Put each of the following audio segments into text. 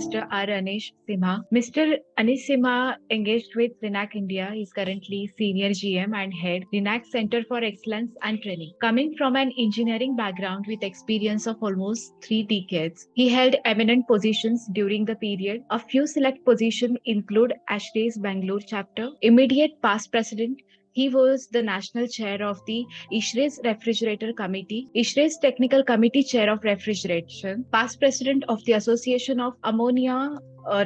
Mr. R. Anish Simha. Mr. Anish Simha engaged with Rinac India. He is currently Senior GM and Head, Rinac Center for Excellence and Training. Coming from an engineering background with experience of almost 3 decades, he held eminent positions during the period. A few select positions include ASHRAE's Bangalore Chapter, immediate past president. He was the national chair of the ISHRAE's Refrigeration Committee, ISHRAE's Technical Committee Chair of Refrigeration, past president of the Association of Ammonia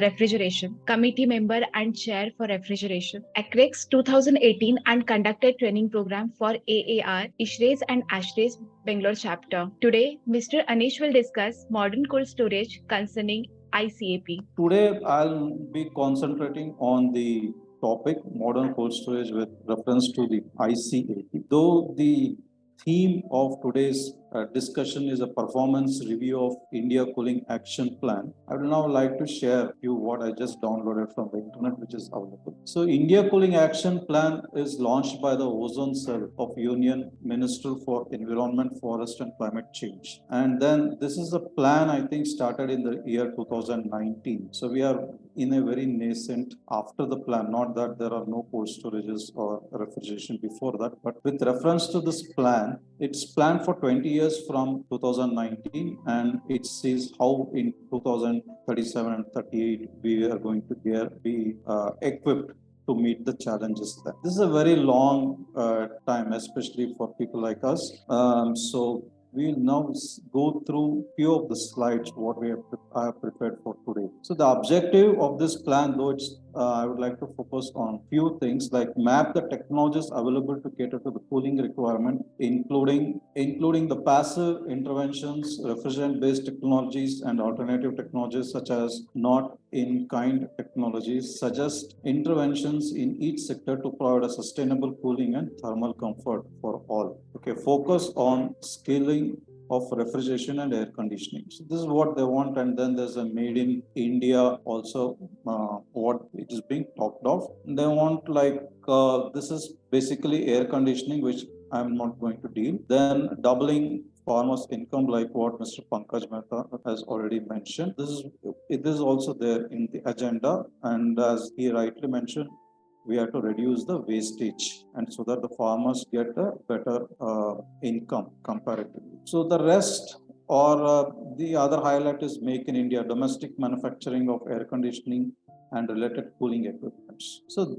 Refrigeration, committee member and chair for refrigeration, ACREX 2018, and conducted training program for AAR, ISHRAE's and ASHRAE's Bangalore Chapter. Today, Mr. Anish will discuss modern cold storage concerning ICAP. Today, I'll be concentrating on the topic modern cold storage with reference to the ICAP. Though the theme of today's discussion is a performance review of India Cooling Action Plan, I would now like to share you what I just downloaded from the internet, which is available. So India Cooling Action Plan is launched by the Ozone Cell of Union Minister for Environment, Forest and Climate Change. And then this is a plan, I think, started in the year 2019. So we are in a very nascent after the plan, not that there are no cold storages or refrigeration before that, but with reference to this plan, it's planned for 20 years from 2019, and it says how in 2037 and 38 we are going to be equipped to meet the challenges there. This is a very long time, especially for people like us. So we'll now go through few of the slides what I have prepared for today. So the objective of this plan, though it's I would like to focus on few things like map the technologies available to cater to the cooling requirement, including the passive interventions, refrigerant-based technologies, and alternative technologies such as not-in-kind technologies. Suggest interventions in each sector to provide a sustainable cooling and thermal comfort for all. Okay, focus on scaling of refrigeration and air conditioning. So this is what they want, and then there's a made in India also, what it is being talked of. They want this is basically air conditioning, which I'm not going to deal. Then doubling farmers' income, like what Mr. Pankaj Mehta has already mentioned. It is also there in the agenda, and as he rightly mentioned, we have to reduce the wastage, and so that the farmers get a better income comparatively. So the rest or the other highlight is Make in India, domestic manufacturing of air conditioning and related cooling equipment. So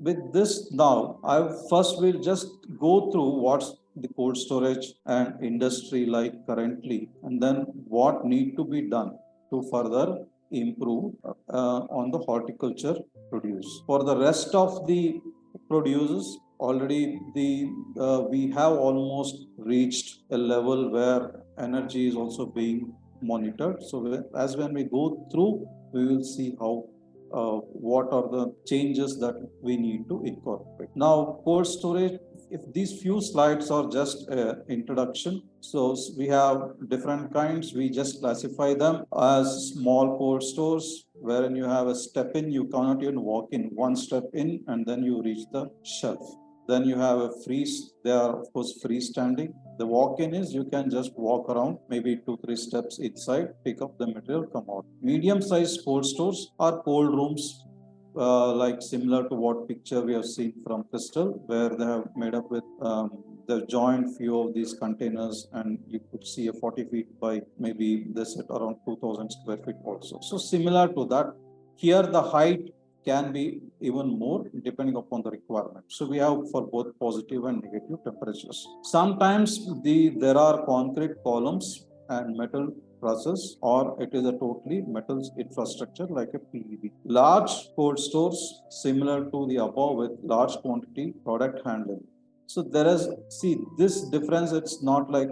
with this now, I first will just go through what's the cold storage and industry like currently, and then what need to be done to further improve on the horticulture produce. For the rest of the producers, already we have almost reached a level where energy is also being monitored. So as when we go through, we will see how what are the changes that we need to incorporate. Now, cold storage, if these few slides are just an introduction, so we have different kinds. We just classify them as small cold stores, wherein you have a step in, you cannot even walk in, one step in, and then you reach the shelf. Then you have a they are of course freestanding. The walk-in is you can just walk around, maybe 2-3 steps inside, pick up the material, come out. Medium-sized cold stores are cold rooms, like similar to what picture we have seen from Crystal, where they have made up with the joint few of these containers, and you could see a 40 feet by maybe this at around 2000 square feet also. So similar to that, here the height can be even more depending upon the requirement. So we have for both positive and negative temperatures. Sometimes there are concrete columns and metal trusses, or it is a totally metals infrastructure like a PEB. Large cold stores similar to the above with large quantity product handling. So there is, see this difference, it's not like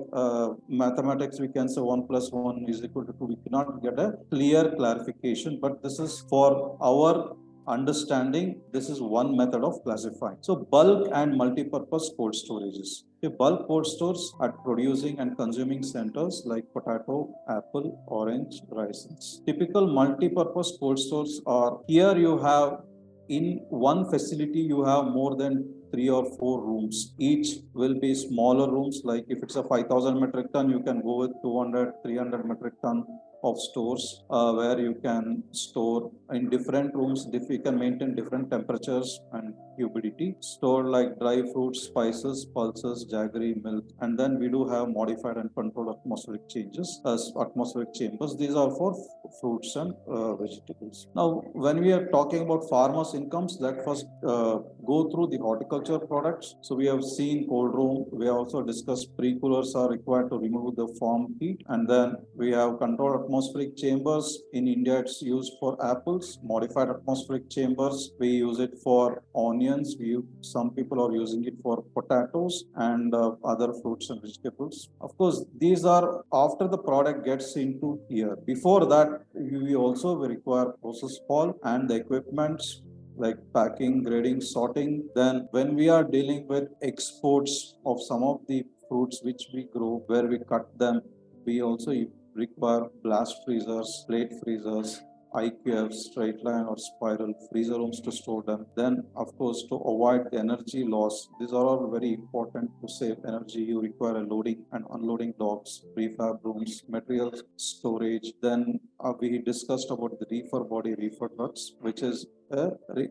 mathematics, we can say 1 + 1 = 2. We cannot get a clear clarification, but this is for our understanding, this is one method of classifying. So bulk and multi-purpose cold storages. The bulk cold stores are producing and consuming centers like potato, apple, orange, raisins. Typical multi-purpose cold stores are, here you have in one facility, you have more than 3 or 4 rooms. Each will be smaller rooms, like if it's a 5,000 metric ton, you can go with 200, 300 metric ton. of stores where you can store in different rooms. If you can maintain different temperatures and humidity, store like dry fruits, spices, pulses, jaggery, milk, and then we do have modified and controlled atmospheric changes as atmospheric chambers. These are for fruits and vegetables. Now, when we are talking about farmers' incomes, let first go through the horticulture products. So we have seen cold room. We also discussed pre-coolers are required to remove the farm heat, and then we have controlled atmospheric chambers. In India, it's used for apples. Modified atmospheric chambers, we use it for onions. Some people are using it for potatoes and other fruits and vegetables. Of course, these are after the product gets into here. Before that, we also require process hall and the equipments like packing, grading, sorting. Then when we are dealing with exports of some of the fruits which we grow, where we cut them, we also require blast freezers, plate freezers, IQF, straight line or spiral freezer rooms to store them. Then, of course, to avoid the energy loss, these are all very important to save energy. You require a loading and unloading docks, prefab rooms, materials storage. Then we discussed about the reefer body, reefer trucks, which is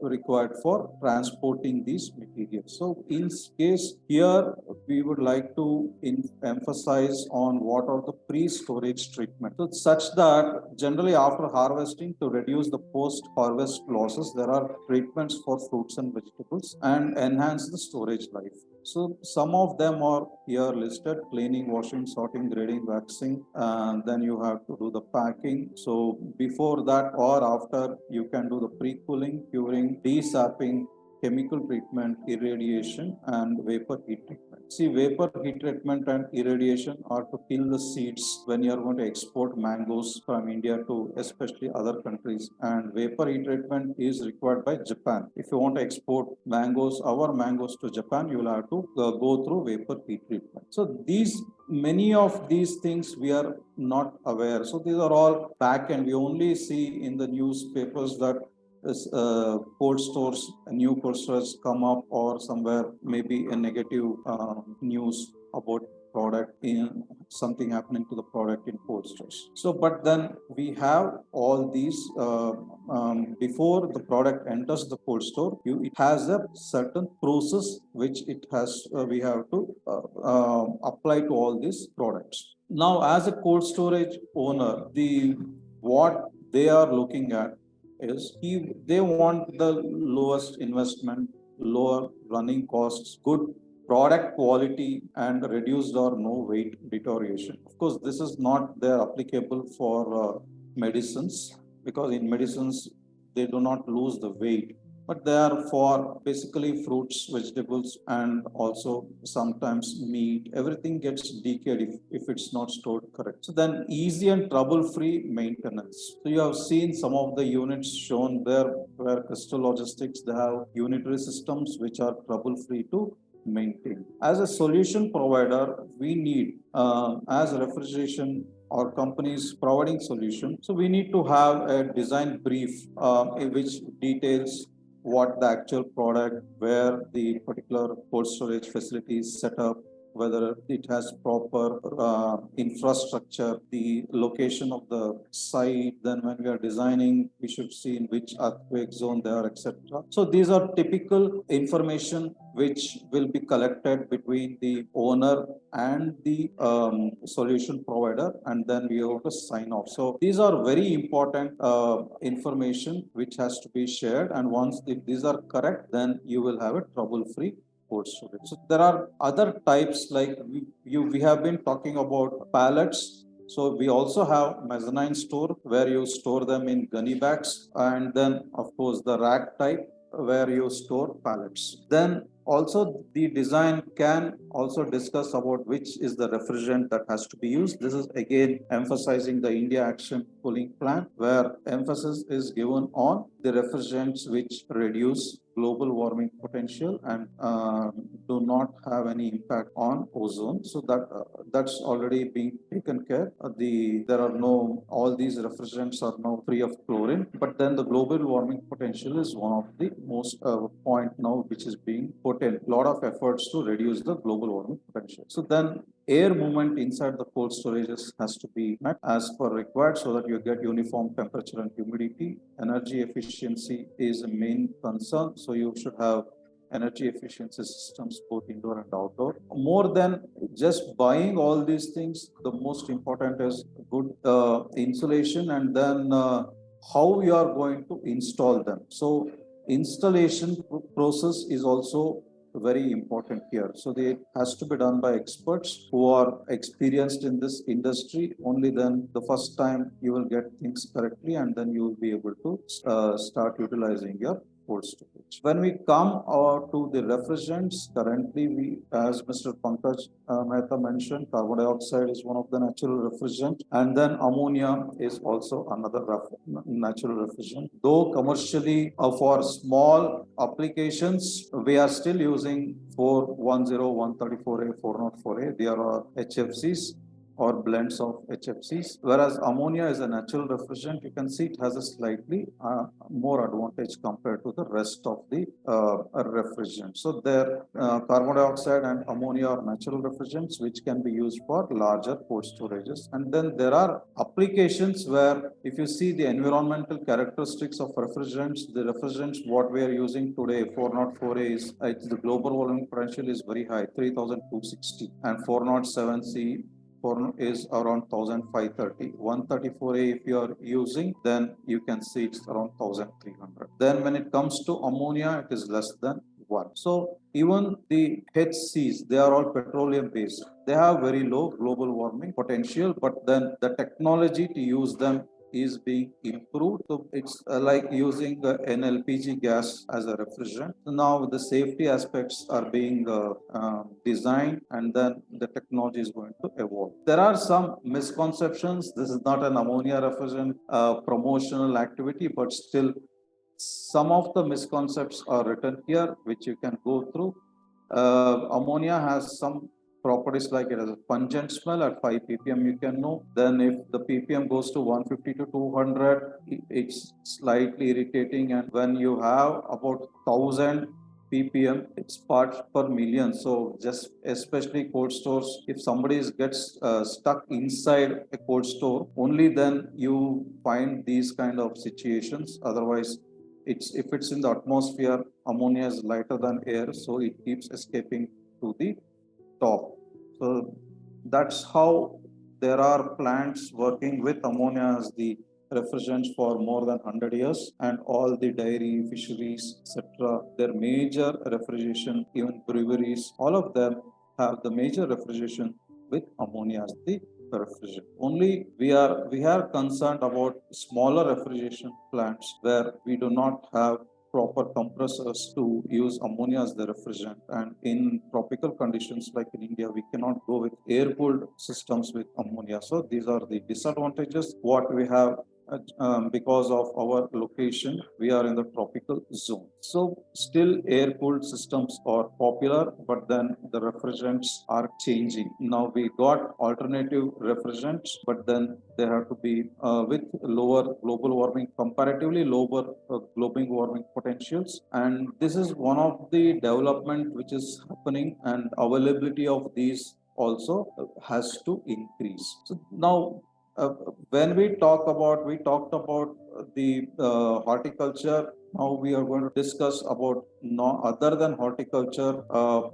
required for transporting these materials. So in case here, we would like to emphasize on what are the pre-storage treatment. So such that generally after harvesting, to reduce the post-harvest losses, there are treatments for fruits and vegetables and enhance the storage life. So some of them are here listed: cleaning, washing, sorting, grading, waxing, and then you have to do the packing. So before that or after, you can do the pre-cooling, curing, desapping, chemical treatment, irradiation, and vapor heat treatment. See, vapor heat treatment and irradiation are to kill the seeds when you are going to export mangoes from India to especially other countries. And vapor heat treatment is required by Japan. If you want to export our mangoes to Japan, you will have to go through vapor heat treatment. So many of these things we are not aware. So these are all back end. We only see in the newspapers that cold stores, new cold stores come up, or somewhere maybe a negative news about product in something happening to the product in cold stores. So, but then we have all these before the product enters the cold store. It has a certain process which it has. We have to apply to all these products. Now, as a cold storage owner, what they are looking at is they want the lowest investment, lower running costs, good product quality, and reduced or no weight deterioration. Of course, this is not there applicable for medicines, because in medicines they do not lose the weight, but they are for basically fruits, vegetables, and also sometimes meat. Everything gets decayed if it's not stored correct. So then easy and trouble-free maintenance. So you have seen some of the units shown there where Crystal Logistics, they have unitary systems which are trouble-free to maintain. As a solution provider, we need, as a refrigeration or companies providing solution, so we need to have a design brief which details what the actual product, where the particular cold storage facility is set up, whether it has proper infrastructure, the location of the site. Then when we are designing, we should see in which earthquake zone they are, etc. So these are typical information which will be collected between the owner and the solution provider, and then we have to sign off. So these are very important information which has to be shared, and once if these are correct, then you will have a trouble-free cold storage. So there are other types, like we have been talking about pallets. So we also have mezzanine store where you store them in gunny bags, and then of course the rack type where you store pallets. Then also the design can also discuss about which is the refrigerant that has to be used. This is again emphasizing the India Action Cooling Plan, where emphasis is given on the refrigerants which reduce global warming potential and do not have any impact on ozone. So that's already being taken care. There are all these refrigerants are now free of chlorine, but then the global warming potential is one of the most point now which is being put put in a lot of efforts to reduce the global warming potential. So then air movement inside the cold storages has to be met as per required so that you get uniform temperature and humidity. Energy efficiency is a main concern. So you should have energy efficiency systems both indoor and outdoor. More than just buying all these things, the most important is good insulation and then how you are going to install them. So installation process is also very important here. So it has to be done by experts who are experienced in this industry. Only then the first time you will get things correctly and then you will be able to start utilizing your cold storage. When we come to the refrigerants, currently we, as Mr. Pankaj Mehta mentioned, carbon dioxide is one of the natural refrigerant, and then ammonia is also another natural refrigerant. Though commercially for small applications, we are still using 410, 134A, 404A. They are HFCs or blends of HFCs, whereas ammonia is a natural refrigerant. You can see it has a slightly more advantage compared to the rest of the refrigerants. So there, carbon dioxide and ammonia are natural refrigerants which can be used for larger cold storages. And then there are applications where if you see the environmental characteristics of refrigerants, the refrigerants what we are using today, 404A is the global warming potential is very high, 3,260, and 407C is around 1530. 134A if you are using, then you can see it's around 1300. Then when it comes to ammonia, it is less than 1. So even the HCs, they are all petroleum based. They have very low global warming potential, but then the technology to use them is being improved. So it's like using an LPG gas as a refrigerant. So now the safety aspects are being designed and then the technology is going to evolve. There are some misconceptions. This is not an ammonia refrigerant promotional activity, but still some of the misconceptions are written here, which you can go through. Ammonia has some properties like it has a pungent smell at 5 ppm, you can know. Then if the ppm goes to 150 to 200, it's slightly irritating. And when you have about 1000 ppm, it's parts per million. So just especially cold stores, if somebody gets stuck inside a cold store, only then you find these kind of situations. Otherwise, if it's in the atmosphere, ammonia is lighter than air, so it keeps escaping to the top. So that's how there are plants working with ammonia as the refrigerants for more than 100 years, and all the dairy, fisheries, etc. Their major refrigeration, even breweries, all of them have the major refrigeration with ammonia as the refrigerant. Only we are concerned about smaller refrigeration plants where we do not have proper compressors to use ammonia as the refrigerant. And in tropical conditions like in India, we cannot go with air-cooled systems with ammonia. So these are the disadvantages what we have because of our location. We are in the tropical zone. So still air-cooled systems are popular, but then the refrigerants are changing. Now we got alternative refrigerants, but then they have to be with lower global warming, comparatively lower global warming potentials. And this is one of the development which is happening, and availability of these also has to increase. So now when we talked about the horticulture. Now we are going to discuss about other than horticulture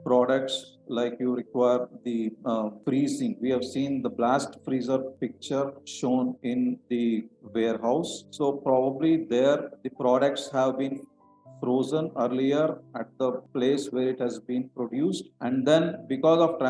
products, like you require the freezing. We have seen the blast freezer picture shown in the warehouse. So probably there the products have been frozen earlier at the place where it has been produced, and then because of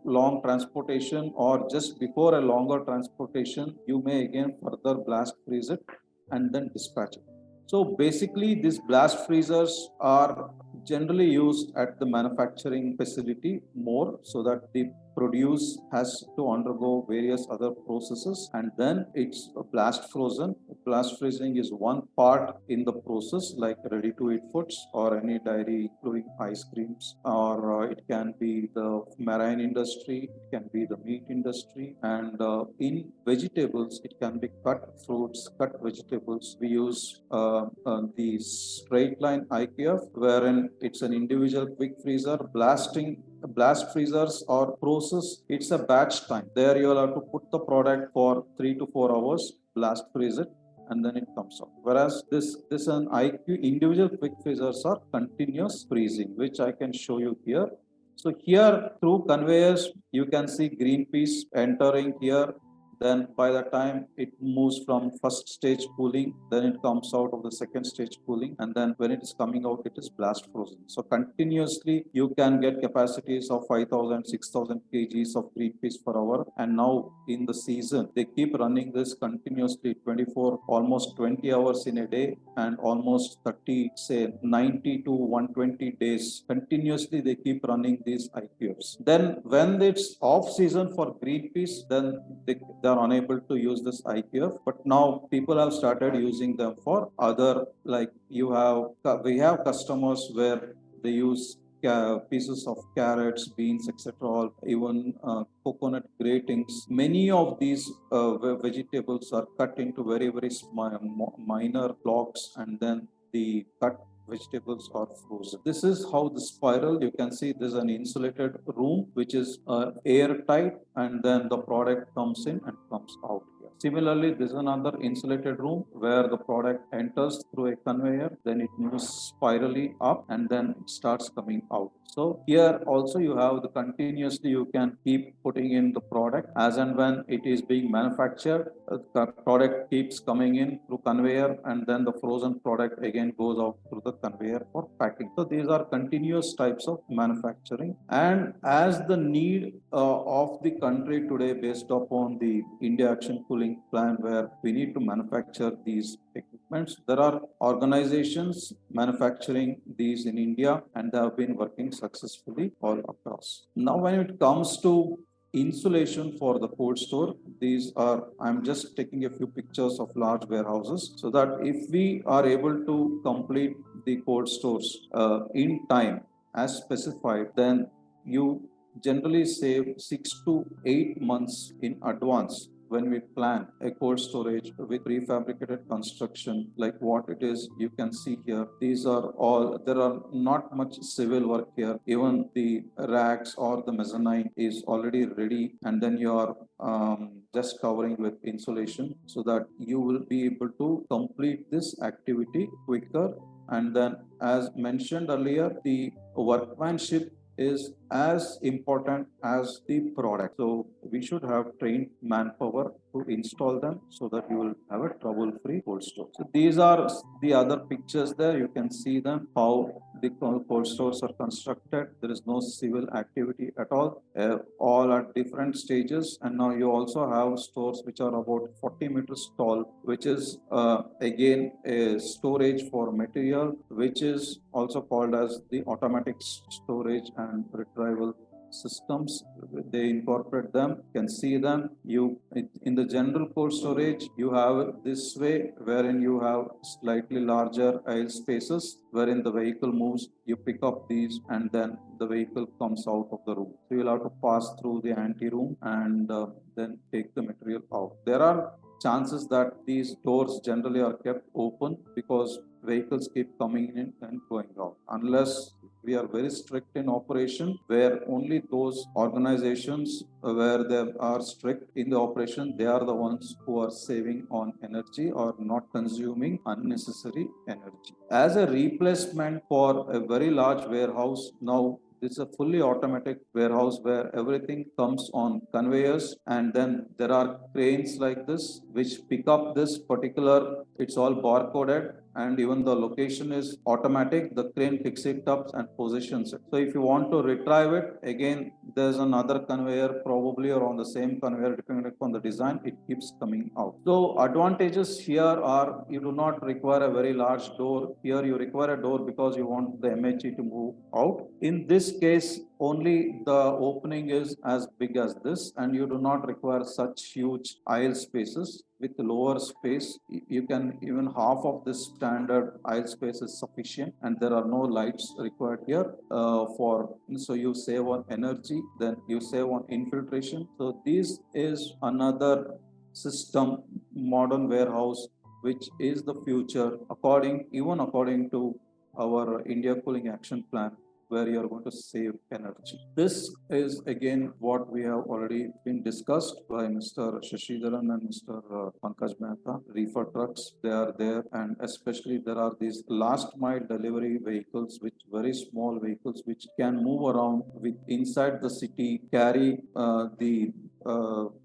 long transportation or just before a longer transportation, you may again further blast freeze it and then dispatch it. So basically these blast freezers are generally used at the manufacturing facility more, so that the produce has to undergo various other processes, and then it's blast frozen. Blast freezing is one part in the process, like ready to eat foods or any dairy, including ice creams, or it can be the marine industry, it can be the meat industry, and in vegetables, it can be cut fruits, cut vegetables. We use the straight line ICAP, wherein it's an individual quick freezer. Blast freezers or process, it's a batch time. There you will have to put the product for 3 to 4 hours, blast freeze it, and then it comes out. Whereas this an IQ individual quick freezers are continuous freezing, which I can show you here. So here through conveyors, you can see green piece entering here. Then by the time it moves from first stage cooling, then it comes out of the second stage cooling. And then when it is coming out, it is blast frozen. So continuously, you can get capacities of 5,000, 6,000 kgs of green piece per hour. And now in the season, they keep running this continuously 24, almost 20 hours in a day, and almost 30, say 90 to 120 days. Continuously, they keep running these IPFs. Then when it's off season for green piece, then they are unable to use this IPF. But now people have started using them for other, like we have customers where they use pieces of carrots, beans, etc. Even coconut gratings. Many of these vegetables are cut into very, very minor blocks, and then the cut vegetables are frozen. This is how the spiral, you can see there's an insulated room which is airtight, and then the product comes in and comes out here. Similarly, this is another insulated room where the product enters through a conveyor, then it moves spirally up, and then it starts coming out. So here also you have the continuously you can keep putting in the product as and when it is being manufactured. The product keeps coming in through conveyor, and then the frozen product again goes out through the conveyor for packing. So these are continuous types of manufacturing. And as the need of the country today, based upon the India Action Cooling Plan, where we need to manufacture these equipments, there are organizations manufacturing these in India, and they have been working successfully all across. Now, when it comes to insulation for the cold store, these are, I'm just taking a few pictures of large warehouses so that if we are able to complete the cold stores in time as specified, then you generally save 6 to 8 months in advance when we plan a cold storage with prefabricated construction like what it is. You can see here, these are all, there are not much civil work here. Even the racks or the mezzanine is already ready, and then you are just covering with insulation so that you will be able to complete this activity quicker. And then, as mentioned earlier, the workmanship is as important as the product. So we should have trained manpower to install them so that you will have a trouble-free cold store. So these are the other pictures there. You can see them, how the cold stores are constructed. There is no civil activity at all at different stages. And now you also have stores which are about 40 meters tall, which is again a storage for material, which is also called as the automatic storage and retrieval systems. They incorporate them, you can see them. In the general cold storage, you have this way wherein you have slightly larger aisle spaces wherein the vehicle moves. You pick up these and then the vehicle comes out of the room. So you'll have to pass through the ante room and then take the material out. There are chances that these doors generally are kept open because vehicles keep coming in and going out, unless we are very strict in operation, where only those organizations where they are strict in the operation, they are the ones who are saving on energy or not consuming unnecessary energy. As a replacement for a very large warehouse, now this is a fully automatic warehouse where everything comes on conveyors, and then there are cranes like this which pick up this particular, it's all barcoded, and even the location is automatic. The crane picks it up and positions it. So if you want to retrieve it, again, there's another conveyor probably, or on the same conveyor, depending upon the design, it keeps coming out. So advantages here are you do not require a very large door. Here you require a door because you want the MHE to move out. In this case, only the opening is as big as this, and you do not require such huge aisle spaces. With lower space, you can even half of this standard aisle space is sufficient, and there are no lights required here so you save on energy, then you save on infiltration. So this is another system, modern warehouse, which is the future according to our India Cooling Action Plan, where you are going to save energy. This is again what we have already been discussed by Mr. Shashidharan and Mr. Pankaj Mehta. Reefer trucks, they are there, and especially there are these last mile delivery vehicles, which very small vehicles which can move around with inside the city, carry the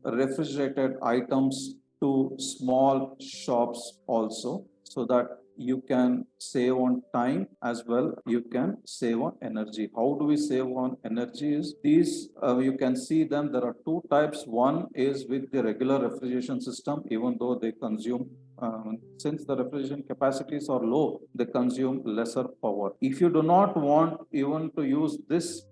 refrigerated items to small shops also, so that you can save on time as well, you can save on energy. How do we save on energy? Is these you can see them, there are two types. One is with the regular refrigeration system, even though they consume since the refrigeration capacities are low, they consume lesser power. If you do not want even to use this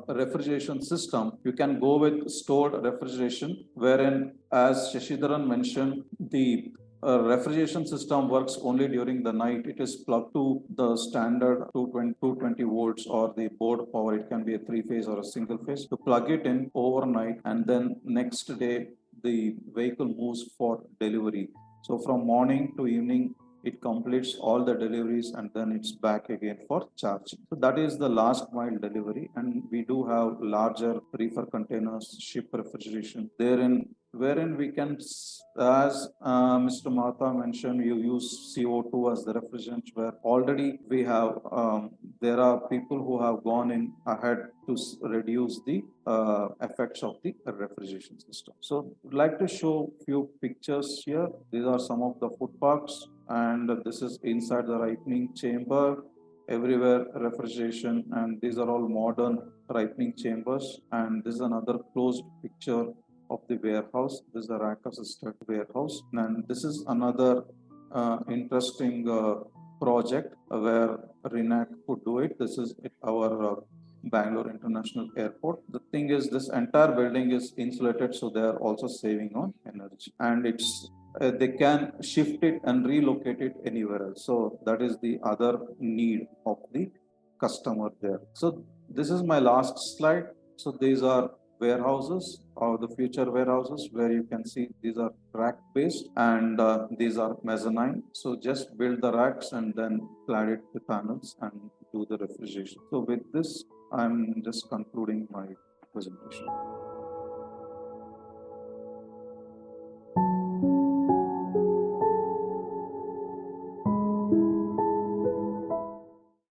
refrigeration system, you can go with stored refrigeration, wherein, as Shashidharan mentioned, the refrigeration system works only during the night. It is plugged to the standard 220 volts or the board power. It can be a three-phase or a single phase. To plug it in overnight, and then next day the vehicle moves for delivery. So from morning to evening, it completes all the deliveries, and then it's back again for charging. So that is the last mile delivery. And we do have larger reefer containers, ship refrigeration, wherein we can, as Mr. Mata mentioned, you use CO2 as the refrigerant, where already we have, there are people who have gone in ahead to reduce the effects of the refrigeration system. So I'd like to show few pictures here. These are some of the food parks, and this is inside the ripening chamber. Everywhere refrigeration, and these are all modern ripening chambers. And this is another closed picture of the warehouse. This is the rack assisted warehouse, and this is another interesting project where Rinac could do it. This is at our Bangalore International Airport. The thing is, this entire building is insulated, so they are also saving on energy, and it's they can shift it and relocate it anywhere else. So that is the other need of the customer there. So this is my last slide. So these are warehouses or the future warehouses, where you can see these are rack based, and these are mezzanine. So just build the racks and then clad it with panels and do the refrigeration. So with this, I'm just concluding my presentation.